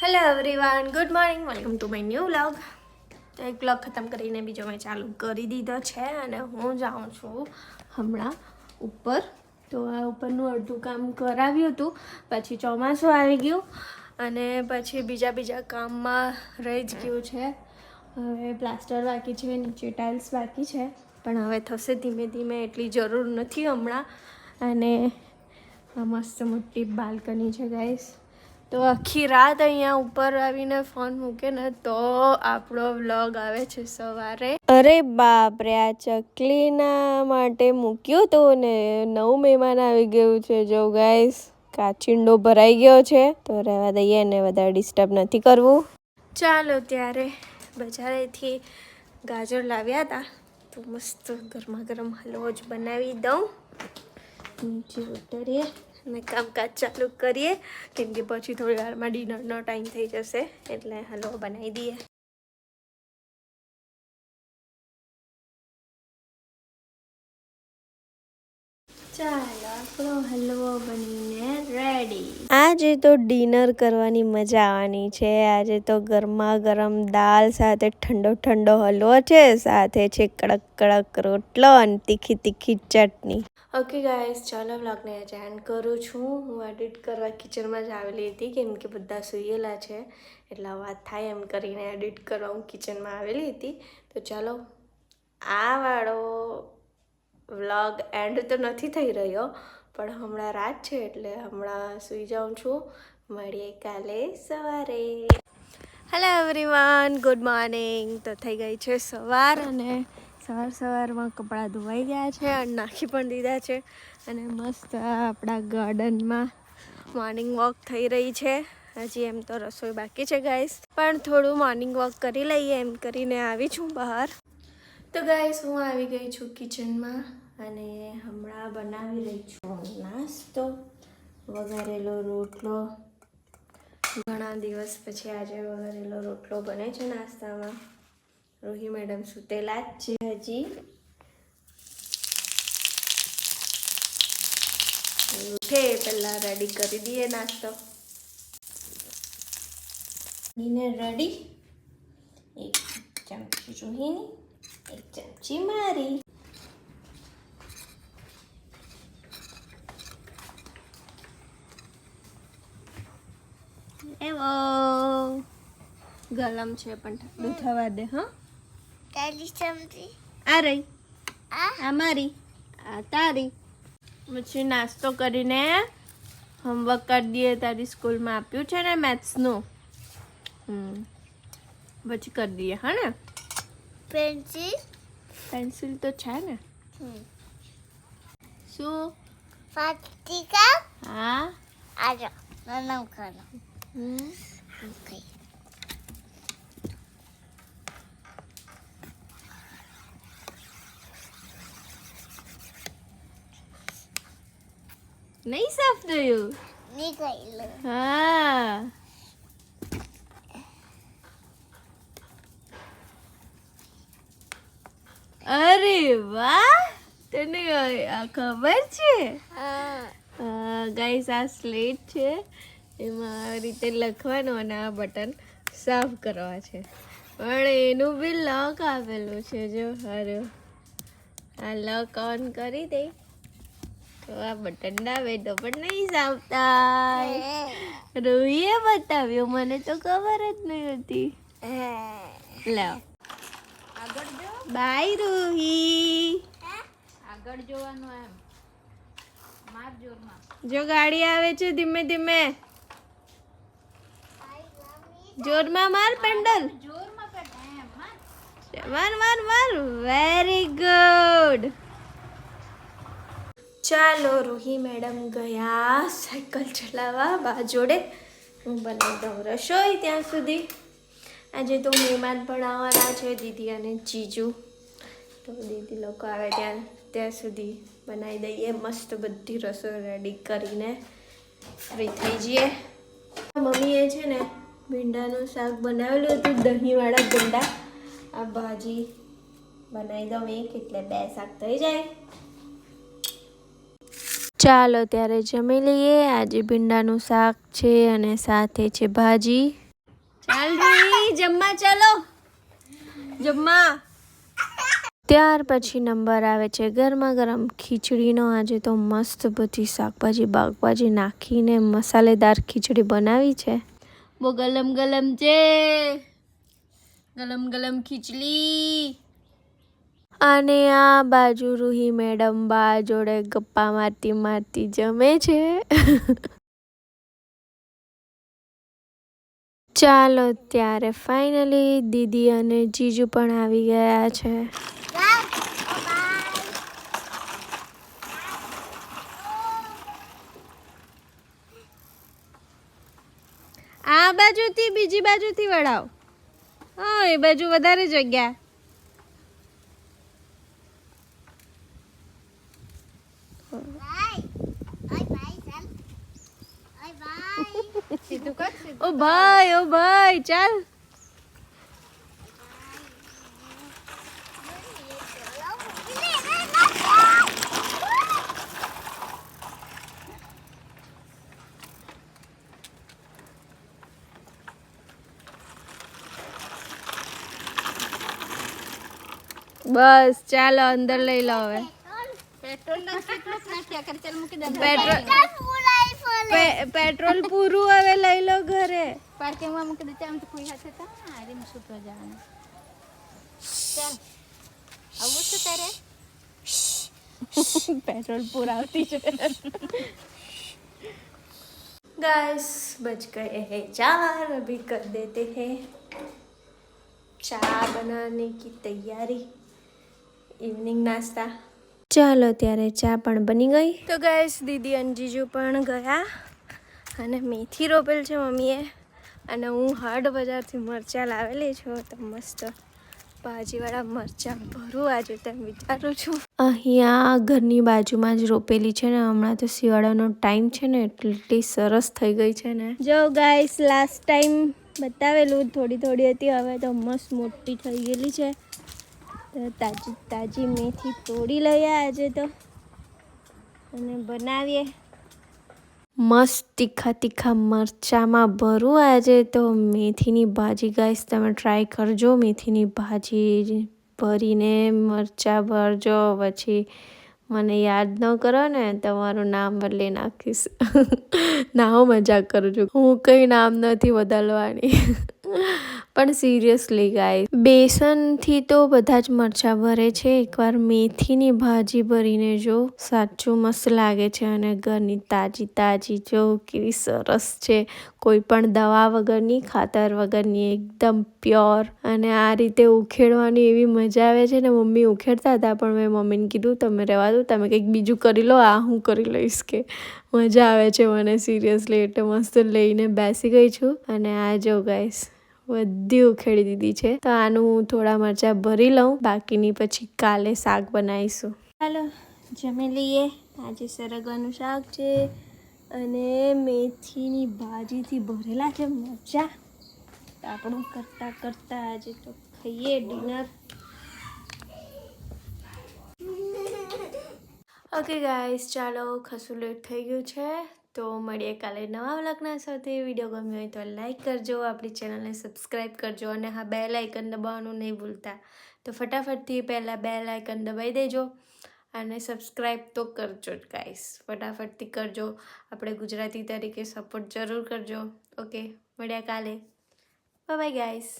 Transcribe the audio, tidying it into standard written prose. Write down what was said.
Hello everyone, good morning, welcome to my new vlog. તો એક vlog ખતમ કરીને બીજો મેં ચાલુ કરી દીધો છે અને હું જાઉં છું હમણાં ઉપર. તો આ ઉપરનું અડધું કામ કરાવ્યું હતું, પછી ચોમાસું આવી ગયું અને પછી બીજા કામમાં રહી જ ગયું છે. હવે પ્લાસ્ટર બાકી છે, નીચે ટાઇલ્સ બાકી છે, પણ હવે થશે ધીમે ધીમે, એટલી જરૂર નથી હમણાં. અને આ મસ્ત મોટી બાલ્કની છે ગાઈસ. તો આખી રાત અહીંયા ઉપર આવીને ફોન મૂકે ને તો આપણો વ્લોગ આવે છે સવારે. અરે બાપ રે, આ ચકલીના માટે મૂક્યું હતું ને નવું મહેમાન આવી ગયું છે. જો ગાઈસ, કાચિંડો ભરાઈ ગયો છે, તો રહેવા દઈએ ને વધારે ડિસ્ટર્બ નથી કરવું. ચાલો ત્યારે બજારેથી ગાજર લાવ્યા હતા, તો મસ્ત ગરમા ગરમ હલવો જ બનાવી દઉં. નીચે ઉતરીએ અને કામકાજ ચાલુ કરીએ, કેમ કે પછી થોડી વારમાં ડિનરનો ટાઈમ થઈ જશે, એટલે હલવો બનાવી દઈએ. ચાલો, આપણો હલવો બનીને રેડી. આજે તો ડિનર કરવાની મજા આવવાની છે. આજે તો ગરમા ગરમ દાળ સાથે ઠંડો ઠંડો હલવો છે, સાથે છે કડક કડક રોટલો અને તીખી તીખી ચટણી. ઓકે ગાઈસ, ચાલો વ્લોગને એન્ડ કરું છું. હું એડિટ કરવા કિચનમાં જ આવેલી હતી, કેમ કે બધા સૂયેલા છે, એટલે વાત થાય એમ કરીને એડિટ કરવા હું કિચનમાં આવેલી હતી. તો ચાલો, આ વાળો વ્લોગ એન્ડ તો નથી થઈ રહ્યો, પણ હમણાં રાત છે એટલે હમણાં સૂઈ જાઉં છું. મળીએ કાલે સવારે. Hello everyone, good morning. તો થઈ ગઈ છે સવાર અને સવારમાં કપડાં ધોવાઈ ગયા છે અને નાખી પણ દીધા છે. અને મસ્ત આપણા ગાર્ડનમાં મોર્નિંગ વોક થઈ રહી છે. હજી એમ તો રસોઈ બાકી છે ગાઈસ, પણ થોડું મોર્નિંગ વોક કરી લઈએ એમ કરીને આવી છું બહાર. તો ગાઈસ, હું આવી ગઈ છું કિચનમાં અને હમણાં બનાવી રહી છું નાસ્તો. વઘારેલો રોટલો. ઘણા દિવસ પછી આજે વઘારેલો રોટલો બને છે નાસ્તામાં. રોહી મેડમ સુતેલા જ છે હજી. ઉઠે પહેલાં રેડી કરી દઈએ નાસ્તો. Dinner ready. એક ચમચી રોહીની, એક ચમચી મારી. એવો ગરમ છે પણ ઠંડુ થવા દે. હા, આ રહી, આ મારી, આ તારી. પછી નાસ્તો કરીને હોમવર્ક કરી દઈએ. તારી સ્કૂલમાં આપ્યું છે ને મેથ્સનું, પછી કરી દઈએ. હા ને, પેન્સિલ તો છે ને. શું ફાતિકા? હા, આજો નામ કરો. નહીં સાફ થયું? હા. અરે વાહ, તને આ ખબર છે? ગાઈસ, આ સ્લેટ છે, એમાં આ રીતે લખવાનું અને આ બટન સાફ કરવા છે. પણ એનું બી લોક આપેલું છે. જો હારું, આ લોક ઓન કરી દે તો આ બટન દાબે તો પણ નહીં સાફ થાય. રોહીએ બતાવ્યું, મને તો ખબર જ નહીં હતી. લાવ, બાય રોહી. આગળ જોવાનું, એમ માર જોરમાં. જો ગાડી આવે છે, ધીમે ધીમે જોરમાં માર પેન્ડલ. માર. Very good. ચાલો, રોહી મેડમ ગયા સાયકલ ચલાવવા બા જોડે. હું બનાવી દઉં રસોઈ ત્યાં સુધી. આજે તો મહેમાન પણ આવવાના છે, દીદી અને જીજુ. તો દીદી લોકો આવે ત્યાં સુધી બનાવી દઈએ મસ્ત બધી રસોઈ રેડી કરીને ફ્રી થઈ જઈએ. મમ્મીએ છે ને ભીંડાનું શાક બનાવેલું હતું, દહીંવાળા ભીંડા. આ ભાજી બનાવી દઉં એક, એટલે 2 શાક થઈ જાય. ચાલો ત્યારે જમી લઈએ. આજે ભીંડાનું શાક છે અને સાથે છે ભાજી. ચાલ રી જમવા ચાલો જમવા. ત્યાર પછી નંબર આવે છે ગરમા ગરમ ખીચડીનો. આજે તો મસ્ત બધી શાકભાજી બાકભાજી નાખીને મસાલેદાર ખીચડી બનાવી છે. બહુ ગલમ ગલમ છે, ગલમ ગલમ ખીચડી. અને આ બાજુ રૂહી મેડમ બા જોડે ગપ્પા મારતી મારતી જમે છે. ચાલો ત્યારે ફાઇનલી દીદી અને જીજુ પણ આવી ગયા છે. આ બાજુથી બીજી બાજુથી વળાવ. હા એ બાજુ વધારે જગ્યા. ઓ ભાઈ ચાલ. બસ ચાલો અંદર લઈ લો હવે. પેટ્રોલ પૂરું હવે લઈ લો ઘરે. પાર્કિંગમાં મૂકી દે. આમ તો કોઈ હાથે તા આરે મે સુતો જવાનું. ચાલ આવું છે તારે. पेट्रोल पूरा होती है. गाइस बज गए हैं 4. अभी कर देते हैं चाय बनाने की तैयारी. इवनिंग नाश्ता. ચાલો ત્યારે ચા પણ બની ગઈ. તો ગાઈસ દીદી અને જીજુ પણ ગયા અને મેથી રોપેલ છે મમ્મીએ. અને હું હાડ બજારથી મરચાં લાવેલી છું. તો મસ્ત ભાજીવાળા મરચાં ભરું આજે તેમ વિચારું છું. અહીંયા ઘરની બાજુમાં જ રોપેલી છે ને. હમણાં તો શિયાળાનો ટાઈમ છે ને એટલી સરસ થઈ ગઈ છે ને. જો ગાઈસ લાસ્ટ ટાઈમ બતાવેલું થોડી થોડી હતી, હવે તો મસ્ત મોટી થઈ ગયેલી છે. તો તાજી તાજી મેથી તોડી લઈએ આજે તો અને બનાવીએ. મસ્ત તીખા તીખા મરચાંમાં ભરું આજે તો મેથીની ભાજી. ગાઈસ તમે ટ્રાય કરજો. મેથીની ભાજી ભરીને મરચાં ભરજો, પછી મને યાદ ન કરો ને તમારું નામ બદલી નાખીશ. ના હું મજાક કરું છું, હું કંઈ નામ નથી બદલવાની. પણ સિરિયસલી ગાઈસ બેસનથી તો બધા જ મરચાં ભરે છે. એકવાર મેથીની ભાજી ભરીને જો, સાચું મસ્ત લાગે છે. અને ઘરની તાજી તાજી જો કેવી સરસ છે. કોઈ પણ દવા વગરની, ખાતર વગરની, એકદમ પ્યોર. અને આ રીતે ઉખેડવાની એવી મજા આવે છે ને. મમ્મી ઉખેડતા હતા પણ મેં મમ્મીને કીધું તમે રહેવા દો, તમે કંઈક બીજું કરી લો, આ હું કરી લઈશ. કે મજા આવે છે મને સિરિયસલી. એટલે મસ્ત લઈને બેસી ગઈ છું. અને આ જો ગાઈસ બધી ઉખેડી દીધી છે. તો આનું હું થોડા મરચાં ભરી લઉં, બાકીની પછી કાલે શાક બનાવીશું. ચાલો જમી લઈએ. આજે સરગવાનું શાક છે અને મેથીની ભાજીથી ભરેલા છે મરચાં. તો આપણું કરતાં કરતાં આજે તો ખાઈએ ડિનર. ઓકે ગાઈસ ચાલો ખાસું લેટ થઈ ગયું છે. તો મળીએ કાલે નવા વ્લોગના સાથે. વિડીયો ગમ્યો હોય તો લાઈક કરજો, આપણી ચેનલને સબસ્ક્રાઈબ કરજો અને હા બેલ આઇકન દબાવવાનું નહીં ભૂલતા. તો ફટાફટથી પહેલાં બેલ આઇકન દબાવી દેજો અને સબસ્ક્રાઈબ તો કરજો જ ગાઈસ, ફટાફટથી કરજો. આપણે ગુજરાતી તરીકે સપોર્ટ જરૂર કરજો. ઓકે મળ્યા કાલે. Bye bye guys.